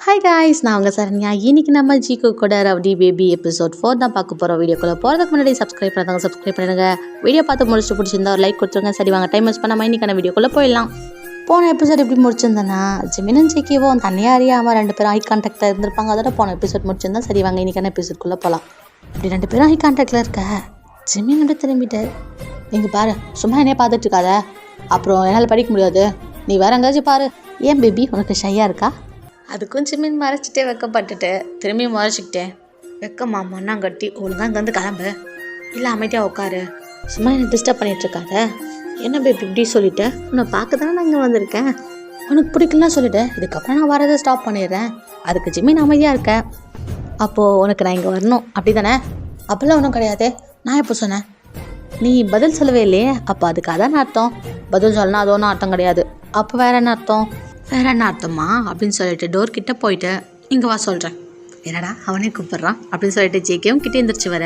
Hi guys, நான் உங்கள் சரண்யா. இன்றைக்கி நம்ம ஜிகோ கூட ரவுடி பேபி எபிசோட் 4 தான் பார்க்க போகிறோம். வீடியோக்குள்ளே போகிறதுக்கு முன்னாடி சப்ஸ்கிரைப் பண்ணிடுங்க. வீடியோ பார்த்து முடிச்சுட்டு பிடிச்சிருந்தா ஒரு லைக் கொடுத்துருங்க. சரி வாங்க, டைம் வேஸ்ட் பண்ணாமல் இன்றைக்கான வீடியோக்குள்ளே போயிடலாம். போன எபிசோட் எப்படி முடிச்சிருந்தேன்னா, ஜிமினும் ஜிக்கிவும் தனியாக அறியாமல் 2 பேரும் ஐ கான்டாக்டில் இருந்திருப்பாங்க. அதோட போன எபிசோட் முடிச்சிருந்தா. சரி வாங்க, இன்றைக்கான எபிசோட்குள்ளே போகலாம். இப்படி 2 பேரும் ஐ கான்டாக்டில் இருக்க ஜிமின் அப்படி திரும்பிட்டு, நீங்கள் பாரு, சும்மா என்னையே பார்த்துட்டு இருக்காத, அப்புறம் என்னால் படிக்க முடியாது, நீ வேற எங்கேயாச்சும் பாரு. ஏன் பேபி, உனக்கு ஷையாக இருக்கா? அதுக்கும் ஜிமின் மறைச்சிட்டே வெக்கப்பட்டுட்டு திரும்பி மறைச்சிக்கிட்டேன். வெக்கமா மண்ணாங்கட்டி, ஒழுங்கா அங்கேருந்து கிளம்பு, இல்லை அமைதியாக உட்காரு, சும்மா என்னை டிஸ்டர்ப் பண்ணிகிட்ருக்காத. என்ன பேபி இப்படி சொல்லிவிட்டு, உன்னை பார்க்க தானே நான் இங்கே வந்திருக்கேன், உனக்கு பிடிக்கலன்னா சொல்லிவிட்டு இதுக்கப்புறம் நான் வரதை ஸ்டாப் பண்ணிடுறேன். அதுக்கு ஜிமின் அமைதியாக இருக்கேன். அப்போது உனக்கு நான் இங்கே வரணும் அப்படி தானே? அப்போல்லாம் ஒன்றும் கிடையாது. நான் எப்போ சொன்னேன்? நீ பதில் சொல்லவே இல்லையே. அப்போ அதுக்கு அதான் அர்த்தம். பதில் சொல்லணும் அது ஒன்றும் அர்த்தம் கிடையாது. அப்போ வேற என்ன அர்த்தம்? வேற என்ன அர்த்தமா அப்படின்னு சொல்லிட்டு டோர் கிட்டே போயிட்டு, இங்கே வா சொல்கிறேன். என்னடா அவனே கூப்பிட்றான் அப்படின்னு சொல்லிட்டு ஜேகேவும் கிட்டே எழுந்திரிச்சு வர.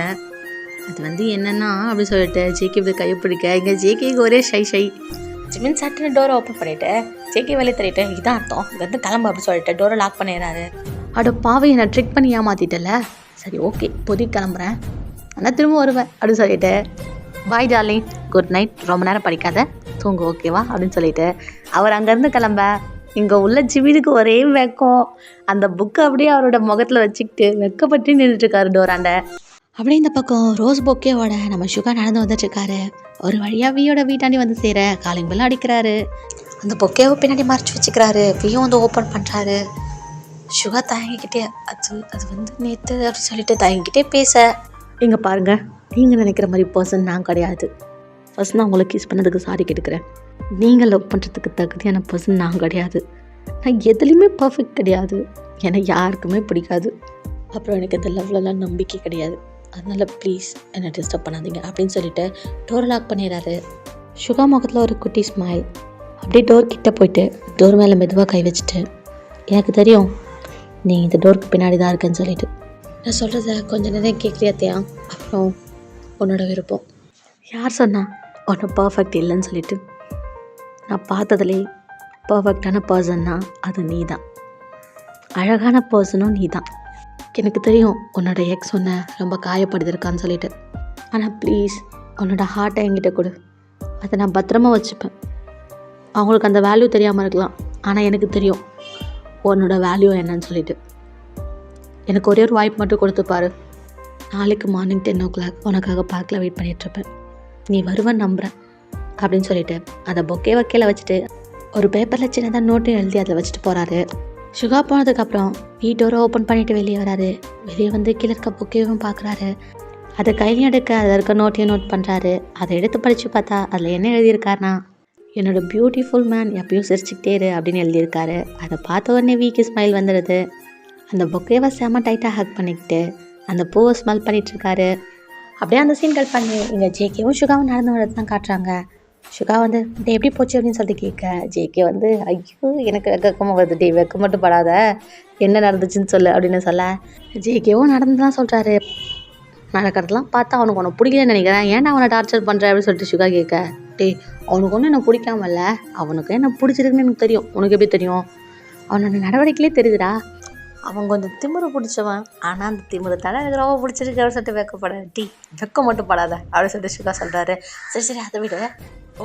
அது என்னென்னா அப்படின்னு சொல்லிட்டு ஜேகே இப்படி கையை பிடிக்க, இங்கே ஜேகேக்கு ஒரே ஷை. ஜிமின் சட்டுன்னு டோரை ஓப்பன் பண்ணிவிட்டு ஜேகே வெளியே தள்ளிட்டு, இதான் அர்த்தம், இங்கேருந்து கிளம்பு அப்படின்னு சொல்லிட்டு டோரை லாக் பண்ணிடுறாரு. அட பாவை, என்னை ட்ரிக் பண்ணி ஏமாற்றிட்டல. சரி ஓகே, இப்போதைக்கு கிளம்புறேன், ஆனால் திரும்ப வருவேன் அப்படின்னு சொல்லிட்டு, பாய் டார்லிங், குட் நைட், ரொம்ப நேரம் படிக்காத, தூங்கு ஓகேவா அப்படின்னு சொல்லிட்டு அவர் அங்கேருந்து கிளம்ப. இங்கே உள்ள ஜிமினுக்கு ஒரே வெக்கம். அந்த புக்கை அப்படியே அவரோட முகத்தில் வச்சுக்கிட்டு வெக்கப்பட்டு நின்றுட்டுருக்காரு டோராண்ட. அப்படியே இந்த பக்கம் ரோஸ் பொக்கேவோட நம்ம சுகா நடந்து வந்துட்டுருக்காரு. ஒரு வழியாக வியோட வீட்டாண்டி வந்து சேர காலிங் பெல் அடிக்கிறாரு. அந்த பொக்கேவை பின்னாடி மறைச்சி வச்சுக்கிறாரு. வியும் வந்து ஓப்பன் பண்ணுறாரு. சுகா தயங்கிக்கிட்டே, அது நேற்று அப்படின்னு சொல்லிட்டு தயங்கிக்கிட்டே பேச, இங்கே பாருங்கள், நீங்கள் நினைக்கிற மாதிரி பர்சன் நான் கிடையாது. ஃபர்ஸ்ட் நான் உங்களை கிஸ் பண்ணதுக்கு சாரி கேட்டுக்கிறேன். நீங்கள் லவ் பண்ணுறதுக்கு தகுதியான பர்சன் நான் கிடையாது. நான் எதுலேயுமே பர்ஃபெக்ட் கிடையாது. எனக்கு யாருக்குமே பிடிக்காது. அப்புறம் எனக்கு இந்த லவ்லலாம் நம்பிக்கை கிடையாது. அதனால் ப்ளீஸ் என்னை டிஸ்டர்ப் பண்ணாதீங்க அப்படின்னு சொல்லிட்டு டோர் லாக் பண்ணிடுறாரு. சுகா முகத்தில் ஒரு குட்டி ஸ்மைல். அப்படியே டோர் கிட்டே போயிட்டு டோர் மேலே மெதுவாக கை வச்சுட்டு, எனக்கு தெரியும் நீ இந்த டோருக்கு பின்னாடி தான் இருக்கேன்னு சொல்லிட்டு, நான் சொல்கிறத கொஞ்சம் நேரம் கேட்குறியாத்தையா, அப்புறம் உன்னோட விருப்பம். யார் சொன்னா ஒன்று பர்ஃபெக்ட் இல்லைன்னு சொல்லிட்டு? நான் பார்த்ததுலே பர்ஃபெக்டான பர்சன்னா அது நீ தான். அழகான பர்சனும் நீ தான். எனக்கு தெரியும் உன்னோட எக்ஸ் ஒன்று ரொம்ப காயப்படுத்திருக்கான்னு சொல்லிட்டு. ஆனால் ப்ளீஸ் உன்னோட ஹார்ட்டை என்கிட்ட கொடு, அதை நான் பத்திரமா வச்சுப்பேன். அவங்களுக்கு அந்த வேல்யூ தெரியாமல் இருக்கலாம், ஆனால் எனக்கு தெரியும் உன்னோட வேல்யூ என்னன்னு சொல்லிட்டு. எனக்கு ஒரே ஒரு வாய்ப்பு மட்டும் கொடுத்துப்பாரு. நாளைக்கு மார்னிங் 10 o'clock உனக்காக பார்க்கில் வெயிட் பண்ணிகிட்ருப்பேன். நீ வருவன்னு நம்புகிறேன் அப்படின்னு சொல்லிட்டு அதை பொக்கே வைக்கல வச்சுட்டு ஒரு பேப்பரில் சின்னதாக நோட்டும் எழுதி அதில் வச்சுட்டு போகிறாரு. சுகா போனதுக்கப்புறம் வீட்டோரை ஓப்பன் பண்ணிவிட்டு வெளியே வராரு. வெளியே வந்து கீழே இருக்க பொக்கேவும் பார்க்குறாரு. அதை கையிலையும் எடுக்க அதில் இருக்க நோட்டையும் நோட் பண்ணுறாரு. அதை எடுத்து படித்து பார்த்தா அதில் என்ன எழுதியிருக்காருனா, என்னோடய பியூட்டிஃபுல் மேன் எப்பயும் சிரிச்சுக்கிட்டே இரு அப்படின்னு எழுதியிருக்காரு. அதை பார்த்த உடனே வீக்கு ஸ்மைல் வந்துடுது. அந்த பொக்கேவை செம்ம டைட்டாக ஹக் பண்ணிக்கிட்டு அந்த பூவை ஸ்மெல் பண்ணிகிட்ருக்காரு. அப்படியே அந்த சீன்கள் பண்ணி இங்கே ஜேகேவும் சுகாவும் நடந்து வரது தான் காட்டுறாங்க. சுகா வந்து டே எப்படி போச்சு அப்படின்னு சொல்லிட்டு கேட்க, ஜேகே வந்து ஐயோ எனக்கு வெக்கமாக வருது, டே வெக்க மட்டும் படாத, என்ன நடந்துச்சுன்னு சொல்லு அப்படின்னு சொல்ல, ஜேகேவும் நடந்து தான் சொல்கிறாரு. நடக்கிறதுலாம் பார்த்தா அவனுக்கு ஒன்று பிடிக்கலன்னு நினைக்கிறேன், ஏன்டா அவனை டார்ச்சர் பண்ணுற அப்படின்னு சொல்லிட்டு சுகா கேட்க, டே அவனுக்கு ஒன்றும் என்ன பிடிக்காமல்ல, அவனுக்கு என்ன பிடிச்சிருக்குன்னு எனக்கு தெரியும், உனக்கு எப்படி தெரியும்? அவனோட நடவடிக்கையிலே தெரியுதுடா, அவன் கொஞ்சம் திமிரு பிடிச்சவன், ஆனால் அந்த திமிரு தானே எனக்கு ரொம்ப பிடிச்சிருக்கு அப்படின்னு சொல்லிட்டு வெக்கப்படாது. டீ வெக்க மட்டும் படாத அப்படின்னு சொல்லிட்டு சுகா சொல்கிறாரு. சரி அதை விட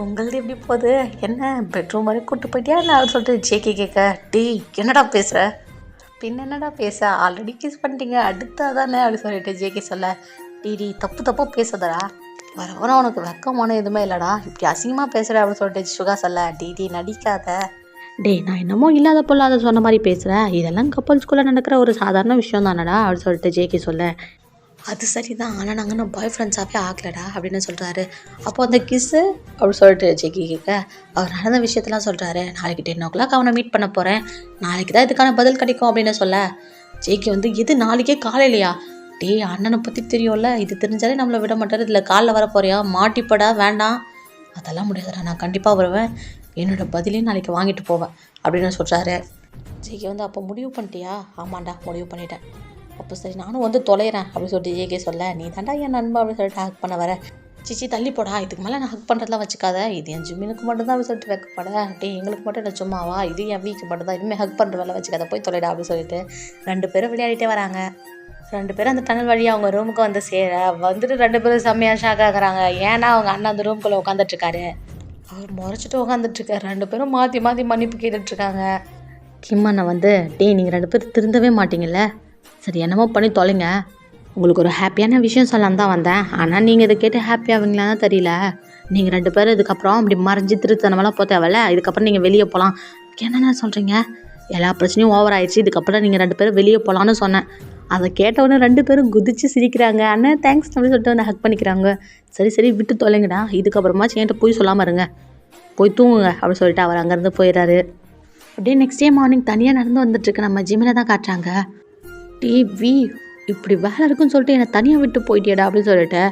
உங்களது எப்படி போகுது, என்ன பெட்ரூம் வரைக்கும் கூப்பிட்டு போயிட்டியா இல்லை அப்படின்னு சொல்லிட்டு ஜேகே கேட்க, டீ என்னடா பேசுகிற, பின் என்னடா பேச, ஆல்ரெடி கிஸ் பண்ணிட்டீங்க அடுத்தா தானே அப்படின்னு சொல்லிட்டு ஜேகே சொல்ல, டீ தப்பாக பேசுதடா, வர உனக்கு வெக்கமான எதுவுமே இல்லைடா, இப்படி அசிங்கமாக பேசுகிற அப்படின்னு சொல்லிட்டு சுகா சொல்ல, டீ நடிக்காத, டே நான் என்னமோ இல்லாத பொல்லாத சொன்ன மாதிரி பேசுகிறேன், இதெல்லாம் கப்பல்ஸ்குள்ளே நடக்கிற ஒரு சாதாரண விஷயம் தானடா அப்படின்னு சொல்லிட்டு ஜேகே சொல்ல, அது சரி தான், ஆனால் நாங்கள் நான் பாய் ஃப்ரெண்ட்ஸாகவே ஆகலடா அப்படின்னு சொல்கிறாரு. அப்போது அந்த கிஸ்ஸு அப்படின்னு சொல்லிட்டு ஜேகே கேட்க, அவர் நடந்த விஷயத்தெல்லாம் சொல்கிறாரு. நாளைக்கு 10 o'clock அவனை மீட் பண்ண போகிறேன், நாளைக்கு தான் இதுக்கான பதில் கிடைக்கும் அப்படின்னு சொல்ல, ஜேகே வந்து இது நாளைக்கே காலையிலையா, டே அண்ணனை பற்றி தெரியும்ல, இது தெரிஞ்சாலே நம்மளை விட மாட்டார், இதில் காலைல வர போறியா, மாட்டிப்படா வேண்டாம், அதெல்லாம் முடியாதுடா, நான் கண்டிப்பாக வருவேன், என்னோடய பதிலையும் நாளைக்கு வாங்கிட்டு போவேன் அப்படின்னு சொல்கிறாரு. ஜேகே வந்து அப்போ முடிவு பண்ணிட்டியா? ஆமாண்டா முடிவு பண்ணிட்டேன். அப்போ சரி நானும் வந்து தொலைகிறேன் அப்படின்னு சொல்லிட்டு ஜேகே சொல்ல, நீ தாண்டா என் நண்பா அப்படின்னு சொல்லிட்டு ஹேக் பண்ண வர, சிச்சி தள்ளி போடா, இதுக்கு மேலே நான் ஹக் பண்ணுறதுலாம் வச்சுக்காத, இது என் ஜிம்மினுக்கு மட்டும்தான் அப்படி சொல்லிட்டு வைக்கப்பட, எங்களுக்கு மட்டும் என்ன சும்மாவா, இது என் வீக்கு மட்டும் தான், இனிமேல் ஹக் பண்ணுற வேலை வச்சுக்காத, போய் தொலைடா அப்படின்னு சொல்லிட்டு 2 பேரும் விளையாடிட்டே வராங்க. 2 பேரும் அந்த டனல் வழியாக அவங்க ரூமுக்கு வந்து சேர வந்துட்டு 2 பேரும் செம்மையாக ஷாக் ஆகுறாங்க. ஏன்னா அவங்க அண்ணன் அந்த ரூம்குள்ளே உட்காந்துட்ருக்காரு. அவர் முறைச்சிட்டு உட்காந்துட்ருக்காரு. 2 பேரும் மாற்றி மாற்றி மன்னிப்பு கேட்டுட்ருக்காங்க. கிம் அண்ணன் வந்து நீங்கள் 2 பேரும் திருந்தவே மாட்டீங்கல்ல, சரி என்னமோ பண்ணி தொலைங்க, உங்களுக்கு ஒரு ஹாப்பியான விஷயம் சொல்லலாம் தான் வந்தேன், ஆனால் நீங்கள் இதை கேட்டு ஹாப்பி ஆவீங்களான்னு தான் தெரியல, நீங்கள் 2 பேரும் இதுக்கப்புறம் அப்படி மறைஞ்சி திருத்தனமெல்லாம் போக தேவையில்ல, இதுக்கப்புறம் நீங்கள் வெளியே போகலாம். என்னென்ன சொல்கிறீங்க, எல்லா பிரச்சனையும் ஓவர் ஆயிடுச்சு, இதுக்கப்புறம் நீங்கள் 2 பேரும் வெளியே போகலான்னு சொன்னேன். அதை கேட்டவுடனே 2 பேரும் குதிச்சு சிரிக்கிறாங்க. அண்ணன் தேங்க்ஸ் அப்படின்னு சொல்லிட்டு வந்து ஹக் பண்ணிக்கிறாங்க. சரி சரி விட்டு தொலைங்கடா, இதுக்கப்புறமாச்சும் என்கிட்ட போய் சொல்லாமல் இருங்க, போய் தூங்குங்க அப்படின்னு சொல்லிட்டு அவர் அங்கேருந்து போயிடுறாரு. அப்படியே நெக்ஸ்ட் டே மார்னிங் தனியாக நடந்து வந்துட்டுருக்கு நம்ம ஜிம்மினை தான் காட்டுறாங்க. டிவி இப்படி வேலை இருக்குன்னு சொல்லிட்டு என்னை தனியாக விட்டு போயிட்டியடா அப்படின்னு சொல்லிட்டு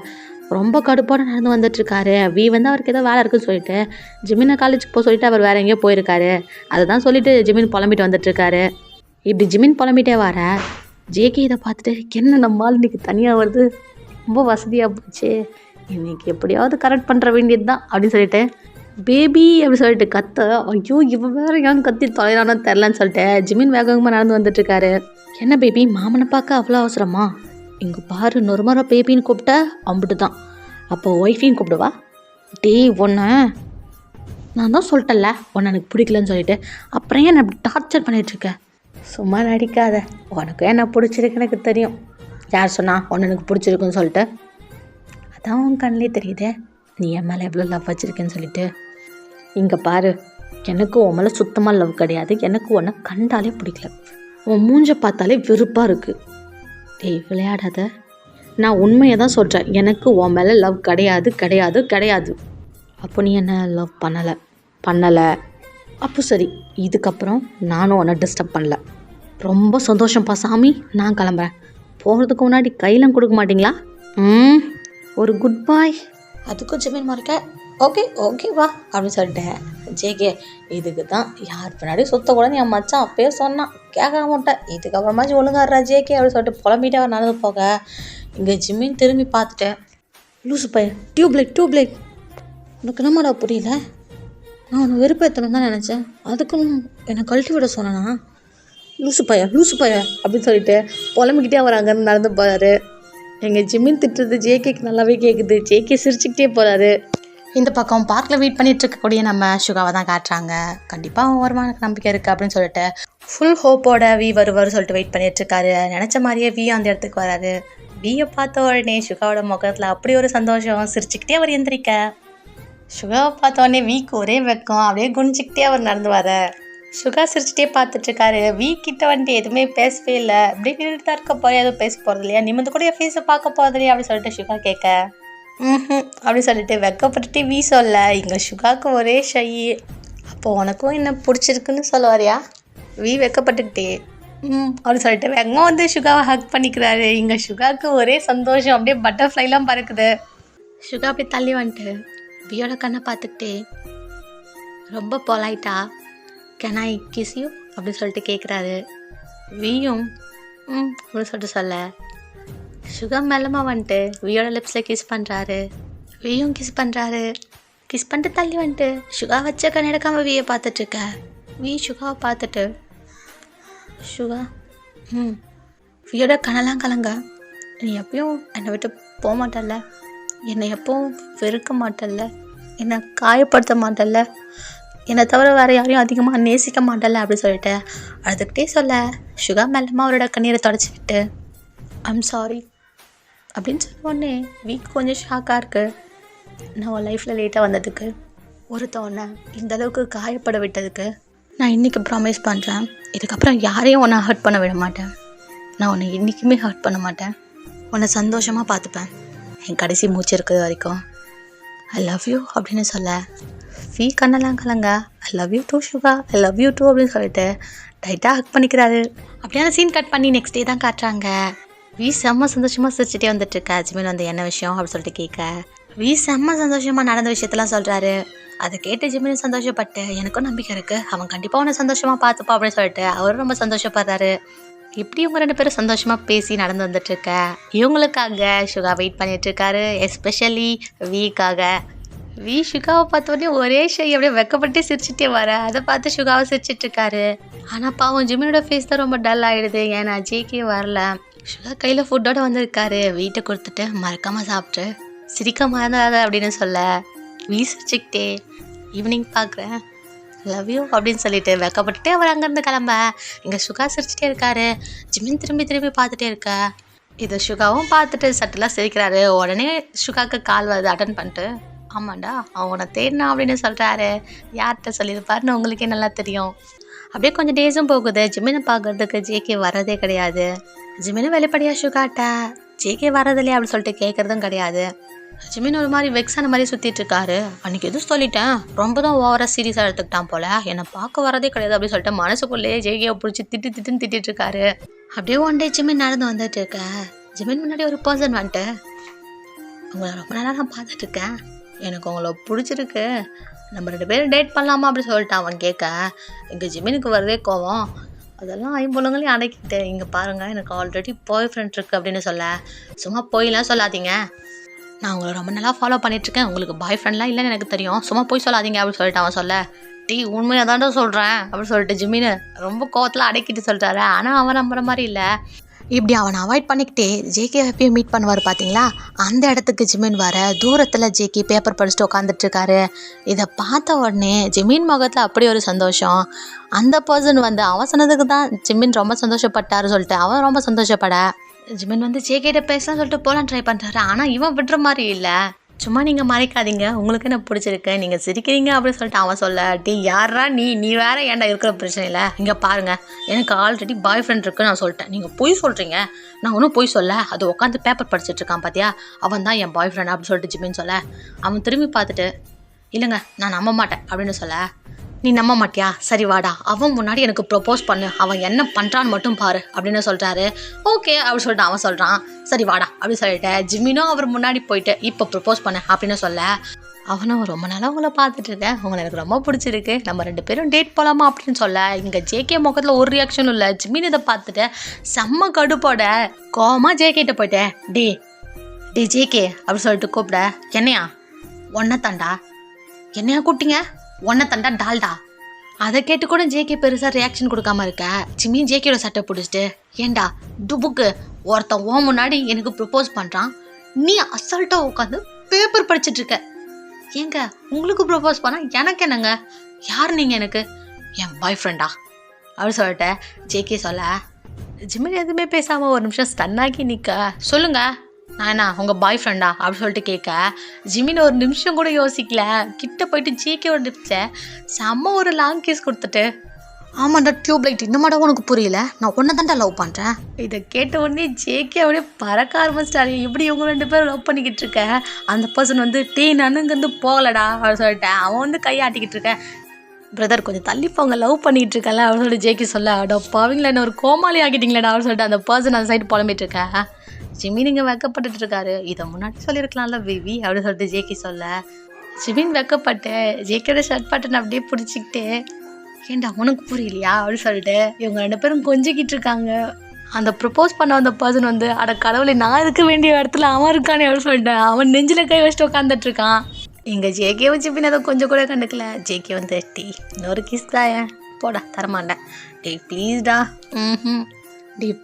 ரொம்ப கடுப்போட நடந்து வந்துட்டுருக்காரு. வந்து அவருக்கு ஏதோ வேலை இருக்குன்னு சொல்லிட்டு ஜிமினை காலேஜுக்கு போக சொல்லிட்டு அவர் வேறு எங்கேயோ போயிருக்காரு. அதை தான் சொல்லிட்டு ஜிமின் புலம்பிட்டு வந்துட்டுருக்காரு. இப்படி ஜிமின் புலம்பிட்டே வர ஜேகே இதை பார்த்துட்டு என்ன நம்மால் இன்றைக்கி தனியாக வருது, ரொம்ப வசதியாக போச்சு, இன்றைக்கி எப்படியாவது கரெக்ட் பண்ணுற வேண்டியது தான் அப்படின்னு சொல்லிட்டு பேபி அப்படின்னு சொல்லிட்டு கத்த, ஐயோ இவன் வேறு ஏன் கத்தி தொலைறானோ தெரிலன்னு சொல்லிட்டு ஜிமின் வேகமாக நடந்து வந்துட்டுருக்காரு. என்ன பேபி மாமனை பார்க்க அவ்வளோ அவசரமா, இங்கே பாரு நொறுமரா பேபின்னு கூப்பிட்ட அம்பிட்டு தான், அப்போ ஒய்ஃபையும் கூப்பிடுவா, ஒன்று நான் தான் சொல்லிட்டேன்ல உன்னை எனக்கு பிடிக்கலன்னு சொல்லிட்டு, அப்புறம் ஏன் அப்படி டார்ச்சர் பண்ணிகிட்ருக்க, சும்மா நடிக்காத, உனக்கு என்ன பிடிச்சிருக்கு எனக்கு தெரியும், யார் சொன்னா உன்னை எனக்கு பிடிச்சிருக்குன்னு சொல்லிட்டு, அதான் உன் கண்ணிலே தெரியுதே நீ என் மேலே எவ்வளோ லவ் வச்சுருக்கேன்னு சொல்லிட்டு, இங்கே பாரு எனக்கு உன் மேலே சுத்தமாக லவ் கிடையாது, எனக்கு உன்னை கண்டாலே பிடிக்கல, உன் மூஞ்ச பார்த்தாலே வெறுப்பாக இருக்குது, விளையாடாத, நான் உண்மையை தான் சொல்கிறேன், எனக்கு உன் மேலே லவ் கிடையாது கிடையாது கிடையாது, அப்போ நீ என்ன லவ் பண்ணலை, அப்போ சரி இதுக்கப்புறம் நானும் உன்னை டிஸ்டர்ப் பண்ணல, ரொம்ப சந்தோஷம்ப்பா சாமி, நான் கிளம்புறேன், போகிறதுக்கு முன்னாடி கையெல்லாம் கொடுக்க மாட்டிங்களா, ஒரு குட் பாய், அதுக்கும் ஜிமின் மறக்க ஓகே ஓகேவா அப்படின்னு சொல்லிட்டேன். ஜேகே இதுக்கு தான் யார் பின்னாடி சுத்தக்கூடாதுன்னு என் மச்சான் அப்பயே சொன்னான், கேட்க மாட்டேன், இதுக்கப்புறமாச்சும் ஒழுங்காடுறா ஜேகே அப்படின்னு சொல்லிட்டு புலம்பிட்டே அவர் நடந்து போக, இங்கே ஜிம்மின்னு திரும்பி பார்த்துட்டேன், லூசு பையன் டியூப்லைட் உனக்கு என்னமாடா புரியல, நான் உன்னை வெறுப்பேற்றணும் தான் நினச்சேன், அதுக்குன்னு என்னை கழட்டி விட சொன்னேனா, லூசு பையன் அப்படின்னு சொல்லிட்டு புலம்பிக்கிட்டே அவர் அங்கேருந்து நடந்து போகிறாரு. எங்கள் ஜிம்மின் திட்டுறது ஜேகேக்கு நல்லாவே கேட்குது, ஜேகே சிரிச்சுக்கிட்டே போகிறாரு. இந்த பக்கம் பார்க்கில் வெயிட் பண்ணிட்டு இருக்கக்கூடிய நம்ம சுகாவை தான் காட்டுறாங்க. கண்டிப்பாக அவன் வருவான் எனக்கு நம்பிக்கை இருக்குது அப்படின்னு சொல்லிட்டு ஃபுல் ஹோப்போட வி வருவார் சொல்லிட்டு வெயிட் பண்ணிட்டுருக்காரு. நினச்ச மாதிரியே வி அந்த இடத்துக்கு வராரு. வியை பார்த்த உடனே சுகாவோட முகத்தில் அப்படி ஒரு சந்தோஷம், சிரிச்சுக்கிட்டே அவர் எந்திரிக்க, சுகாவை பார்த்த உடனே வீக்கு ஒரே வெக்கம், அப்படியே குனிச்சிக்கிட்டே அவர் நடந்து வர, சுகா சிரிச்சுட்டே பார்த்துட்ருக்காரு. கிட்ட வந்துட்டு எதுவுமே பேசவே இல்லை, அப்படியே நின்றுட்டு தான் இருக்க போய் எதுவும் பேச போகிறது இல்லையா, நிமிந்து கூட என் ஃபேஸை பார்க்க போகிறது இல்லையா அப்படின்னு சொல்லிட்டு சுகா கேட்க, அப்படின்னு சொல்லிட்டு வெக்கப்பட்டுட்டு சொல்ல, இங்கே சுகாவுக்கு ஒரே ஷை, அப்போது உனக்கும் என்ன பிடிச்சிருக்குன்னு சொல்ல வரையா, வெக்கப்பட்டுக்கிட்டே அப்படின்னு சொல்லிட்டு வெங்கம் வந்து சுகாவை ஹக் பண்ணிக்கிறாரு. இங்கே சுகாவுக்கு ஒரே சந்தோஷம், அப்படியே பட்டர்ஃப்ளைலாம் பறக்குது. சுகா அப்படியே தள்ளி வந்துட்டு வியோட கண்ணை பார்த்துக்கிட்டே ரொம்ப பொலைட்டா கேன் ஐ கிஸ் யூ அப்படின்னு சொல்லிட்டு கேட்குறாரு. வியும் அப்படின்னு சொல்லிட்டு சொல்ல, சுகா மெல்லமாக வந்துட்டு வியோட லிப்ஸில் கிஸ் பண்ணுறாரு. வியும் கிஸ் பண்ணுறாரு. கிஸ் பண்ணிட்டு தள்ளி வந்துட்டு சுகா வச்ச கண் எடுக்காமல் வியை பார்த்துட்ருக்க. சுகாவை பார்த்துட்டு சுகா வியோட கண்ணெல்லாம் கலங்க, நீ எப்பயும் என்னை விட்டு போக மாட்டல்ல, என்னை எப்பவும் வெறுக்க மாட்டல்ல, என்னை காயப்படுத்த மாட்டல்ல, என்னை தவிர வேறு யாரையும் அதிகமாக நேசிக்க மாட்டல அப்படின்னு சொல்லிட்டு அழுதுகிட்டே சொல்ல, சுகா மெல்லமாக அவரோட கண்ணீரை தொடச்சி விட்டு ஐம் சாரி அப்படின்னு சொன்ன உடனே கொஞ்சம் ஷாக்காக இருக்குது. நான் உன் லைஃப்பில் லேட்டாக வந்ததுக்கு, ஒருத்தவனை இந்தளவுக்கு காயப்பட விட்டதுக்கு நான் இன்றைக்கி ப்ராமிஸ் பண்ணுறேன், இதுக்கப்புறம் யாரையும் உன்னை ஹர்ட் பண்ண விட மாட்டேன், நான் உன்னை என்றைக்குமே ஹர்ட் பண்ண மாட்டேன், உன்னை சந்தோஷமாக பார்த்துப்பேன் என் கடைசி மூச்சு இருக்கிறது வரைக்கும், ஐ லவ் யூ அப்படின்னு சொல்ல, கண்ணெல்லாம் கலங்க, I love you too Suga, I love you too அப்படின்னு சொல்லிட்டு டைட்டாக ஹக் பண்ணிக்கிறாரு. அப்படியான சீன் கட் பண்ணி நெக்ஸ்ட் டே தான் காட்டுறாங்க. செம்ம சந்தோஷமாக சிரிச்சுட்டே வந்துட்டுருக்கா. ஜிமின் வந்து என்ன விஷயம் அப்படின்னு சொல்லிட்டு கேட்க, செம்ம சந்தோஷமாக நடந்த விஷயத்தெல்லாம் சொல்கிறாரு. அதை கேட்டு ஜிமின் சந்தோஷப்பட்டு எனக்கும் நம்பிக்கை இருக்குது, அவன் கண்டிப்பாக உன்னை சந்தோஷமாக பார்த்துப்பா அப்படின்னு சொல்லிட்டு அவரும் ரொம்ப சந்தோஷப்படுறாரு. இப்படி இவங்க 2 பேரும் சந்தோஷமாக பேசி நடந்து வந்துட்டுருக்க இவங்களுக்காக சுகா வெயிட் பண்ணிகிட்ருக்காரு. எஸ்பெஷலி வீக்காக. சுகாவை பார்த்தோன்னே ஒரே அப்படியே வெக்கப்பட்டு சிரிச்சுட்டே வர அதை பார்த்து சுகாவை சிரிச்சிட்ருக்காரு. ஆனால் பாவம் ஜிமினோட ஃபேஸ் தான் ரொம்ப டல் ஆகிடுது. ஏன்னா ஜேகே வரல. சுகா கையில் ஃபுட்டோட வந்திருக்காரு. வீட்டை கொடுத்துட்டு மறக்காமல் சாப்பிட்டு சிரிக்க மறந்தாத அப்படின்னு சொல்ல சிரிச்சுக்கிட்டே ஈவினிங் பார்க்குறேன் லவ் யூ அப்படின்னு சொல்லிட்டு வெக்கப்பட்டுட்டே அவர் அங்கேருந்து கிளம்ப இங்கே சுகா சிரிச்சிட்டே இருக்காரு. ஜிமின் திரும்பி திரும்பி பார்த்துட்டே இருக்கா. இதை சுகாவும் பார்த்துட்டு சட்டெல்லாம் சிரிக்கிறாரு. உடனே சுகாவுக்கு கால் வருது. அட்டன் பண்ணிட்டு ஆமாண்டா அவனை தேடினா அப்படின்னு சொல்கிறாரு. யார்கிட்ட சொல்லியிருப்பாருன்னு உங்களுக்கே நல்லா தெரியும். அப்படியே கொஞ்சம் டேஸும் போகுது. ஜிமினை பார்க்கறதுக்கு ஜேகே வரதே கிடையாது. ஜிமினும் வெளிப்படையாக சுகாட்ட ஜேகே வரதில்லையே அப்படின்னு சொல்லிட்டு கேட்குறதும் கிடையாது. ஜிமின் ஒரு மாதிரி வெக்ஸான மாதிரி சுற்றிட்டு இருக்காரு. அன்றைக்கி எதுவும் சொல்லிட்டேன், ரொம்ப தான் ஓவராக சீரியஸாக எடுத்துக்கிட்டான் போல், என்னை பார்க்க வரதே கிடையாது அப்படின்னு சொல்லிட்டு மனசுக்குள்ளேயே ஜேகேவை பிடிச்சி திட்டுன்னு திட்டிட்டு இருக்காரு. அப்படியே ஒன் டே ஜிமின் நடந்து வந்துட்டு இருக்கேன். ஜிமின் முன்னாடி ஒரு பர்சன் வந்துட்டு உங்களை ரொம்ப நாளாக நான் பார்த்துட்ருக்கேன், எனக்கு உங்களை பிடிச்சிருக்கு, நம்ம 2 பேரும் டேட் பண்ணலாமா அப்படின்னு சொல்லிட்டு அவன் கேட்க இங்கே ஜிமினுக்கு வரதே கோவம். அதெல்லாம் ஐம்பொழுங்களையும் அடக்கிட்டு இங்கே பாருங்கள் எனக்கு ஆல்ரெடி பாய் ஃப்ரெண்ட் இருக்குது அப்படின்னு சொல்ல சும்மா போயெல்லாம் சொல்லாதீங்க, நான் உங்களை ரொம்ப நல்லா ஃபாலோ பண்ணிகிட்ருக்கேன், உங்களுக்கு பாய் ஃப்ரெண்ட்லாம் இல்லைன்னு எனக்கு தெரியும், சும்மா போய் சொல்லாதீங்க அப்படின்னு சொல்லிட்டு அவன் சொல்ல உண்மையாக தான்டா சொல்கிறேன் அப்படின்னு சொல்லிட்டு ஜிமின்னு ரொம்ப கோவத்தில் அடக்கிட்டு சொல்கிறாரு. ஆனால் அவன் நம்புற மாதிரி இல்லை. இப்படி அவனை அவாய்ட் பண்ணிக்கிட்டே ஜேகே எப்பயும் மீட் பண்ணுவார் பார்த்தீங்களா, அந்த இடத்துக்கு ஜிமின் வர தூரத்தில் ஜேகே பேப்பர் படிச்சுட்டு உட்காந்துட்ருக்காரு. இதை பார்த்த உடனே ஜிமின் முகத்தில் அப்படி ஒரு சந்தோஷம். அந்த பர்சன் அவன் சொன்னதுக்கு தான் ஜிமின் ரொம்ப சந்தோஷப்பட்டாரு சொல்லிட்டு அவன் ரொம்ப சந்தோஷப்பட ஜிமின் ஜேகேட்ட பேசலாம் சொல்லிட்டு போகலாம் ட்ரை பண்ணுறாரு. ஆனால் இவன் விடுற மாதிரி இல்லை. சும்மா நீங்கள் மறைக்காதீங்க, உங்களுக்கு என்ன பிடிச்சிருக்கு, நீங்கள் சிரிக்கிறீங்க அப்படின்னு சொல்லிட்டு அவன் சொல்ல யாரா நீ வேற ஏன்டா இருக்கிற பிரச்சனை இல்லை, இங்கே பாருங்கள் எனக்கு ஆல்ரெடி பாய் ஃப்ரெண்ட் இருக்குன்னு நான் சொல்லிட்டேன், நீங்கள் பொய் சொல்கிறீங்க, நான் ஒன்றும் பொய் சொல்ல, அது உட்காந்து பேப்பர் படிச்சுட்டு இருக்கான் பார்த்தியா, அவன் தான் என் பாய் ஃப்ரெண்ட் அப்படின்னு சொல்லிட்டு ஜிமின்னு சொல்ல அவன் திரும்பி பார்த்துட்டு இல்லைங்க நான் நம்ப மாட்டேன் அப்படின்னு சொல்ல நீ நம்ப மாட்டியா, சரி வாடா அவன் முன்னாடி எனக்கு ப்ரொப்போஸ் பண்ணு, அவன் என்ன பண்ணுறான்னு மட்டும் பாரு அப்படின்னு சொல்கிறாரு. ஓகே அப்படின்னு சொல்லிட்டு அவன் சொல்கிறான். சரி வாடா அப்படின்னு சொல்லிட்டு ஜிமினும் அவர் முன்னாடி போயிட்டு இப்போ ப்ரொப்போஸ் பண்ணு அப்படின்னு சொல்ல அவனும் ரொம்ப நாளாக உங்களை பார்த்துட்டு இருக்கேன், உங்களை எனக்கு ரொம்ப பிடிச்சிருக்கு, நம்ம 2 பேரும் டேட் போகலாமா அப்படின்னு சொல்ல இங்கே ஜேகே முகத்தில் ஒரு ரியாக்ஷனும் இல்லை. ஜிமின் இதை பார்த்துட்டு செம்ம கடுப்போட கோவமாக ஜேகேட்ட போயிட்டேன் டே ஜேகே அப்படின்னு சொல்லிட்டு கூப்பிட என்னையா ஒன்றை தாண்டா என்னையா கூப்பிட்டீங்க, ஒன்றை தண்டா டால்டா. அதை கேட்டு கூட ஜேகே பெருசாக ரியாக்ஷன் கொடுக்காம இருக்க ஜிமின் ஜேகேயோட சட்டை பிடிச்சிட்டு ஏண்டா டுபுக்கு ஒருத்தன் ஓ முன்னாடி எனக்கு ப்ரப்போஸ் பண்ணுறான், நீ அசால்ட்டாக உட்காந்து பேப்பர் படிச்சுட்டு இருக்க, ஏங்க உங்களுக்கு ப்ரப்போஸ் பண்ணால் எனக்கு என்னங்க, யார் நீங்கள் எனக்கு, என் பாய் ஃப்ரெண்டா அப்படின்னு சொல்லிட்டு ஜேகே சொல்ல ஜிமின் எதுவுமே பேசாமல் ஒரு நிமிஷம் ஸ்டன்னாக்கி நிற்க சொல்லுங்கள் நான் என்ன உங்கள் பாய் ஃப்ரெண்டா அப்படின்னு சொல்லிட்டு கேட்க ஜிமின் ஒரு நிமிஷம் கூட யோசிக்கல, கிட்ட போயிட்டு ஜேகேவோட நிமிச்ச செம்ம ஒரு லாங் கிஸ் கொடுத்துட்டு ஆமாண்டா டியூப் லைட் இன்னமாடா உனக்கு புரியல, நான் ஒன்றை தான்டா லவ் பண்ணுறேன். இதை கேட்ட உடனே ஜேகே அப்படியே பறக்க ஆரம்பிச்சிட்டாரு. இப்படி இவங்க 2 பேரும் லவ் பண்ணிக்கிட்டு இருக்க அந்த பர்சன் நானும் இங்கேருந்து போகலடா அப்படின்னு சொல்லிட்டேன் அவன் கையாட்டிக்கிட்டு இருக்கேன். பிரதர் கொஞ்சம் தள்ளி போங்க லவ் பண்ணிகிட்டு இருக்கல அப்படின்னு சொல்லிட்டு ஜேகே சொல்ல அடோ பாவீங்களா என்ன ஒரு கோமாளி ஆகிட்டீங்களேடா அப்படின்னு சொல்லிட்டு அந்த பர்சன் அந்த சைடு புலம்பிட்டு இருக்கேன். ஜிமின் இங்கே வெக்கப்பட்டு இருக்காரு. இதை முன்னாடி சொல்லியிருக்கலாம்ல பேபி அப்படின்னு சொல்லிட்டு ஜேகே சொல்ல ஜிமின் வெக்கப்பட்டு ஜேகேட ஷர்ட் பட்டன் அப்படியே பிடிச்சிக்கிட்டு ஏண்டா உனக்கு புரியலையா அப்படின்னு சொல்லிட்டு இவங்க 2 பேரும் கொஞ்சிக்கிட்டு இருக்காங்க. அந்த ப்ரப்போஸ் பண்ண வந்த பர்சன் அட கடவுளை நான் இருக்க வேண்டிய இடத்துல அவன் இருக்கானே அப்படின்னு சொல்லிட்டு அவன் நெஞ்சில் கை வச்சுட்டு உட்காந்துட்டு இருக்கான். இங்கே ஜேகேவும் ஜிமின் அதை கொஞ்சம் கூட கண்டுக்கல. ஜேகே இன்னொரு கிஸ் தான் போடா தரமாட்டேன் ப்ளீஸ்டா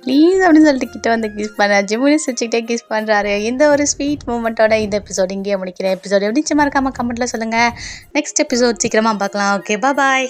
ப்ளீஸ் அப்படின்னு சொல்லிட்டு கிட்ட கிஸ் பண்ண ஜிமின் சிரிச்சுக்கிட்டே கிஸ் பண்ணுறாரு. இந்த ஒரு ஸ்வீட் மூமெண்ட்டோட இந்த எபிசோட் இங்கேயே முடிக்கிறேன். எபிசோட் எப்படி மறக்காமல் கமெண்ட்டில் சொல்லுங்கள். நெக்ஸ்ட் எபிசோட் சீக்கிரமாக பார்க்கலாம். Okay bye.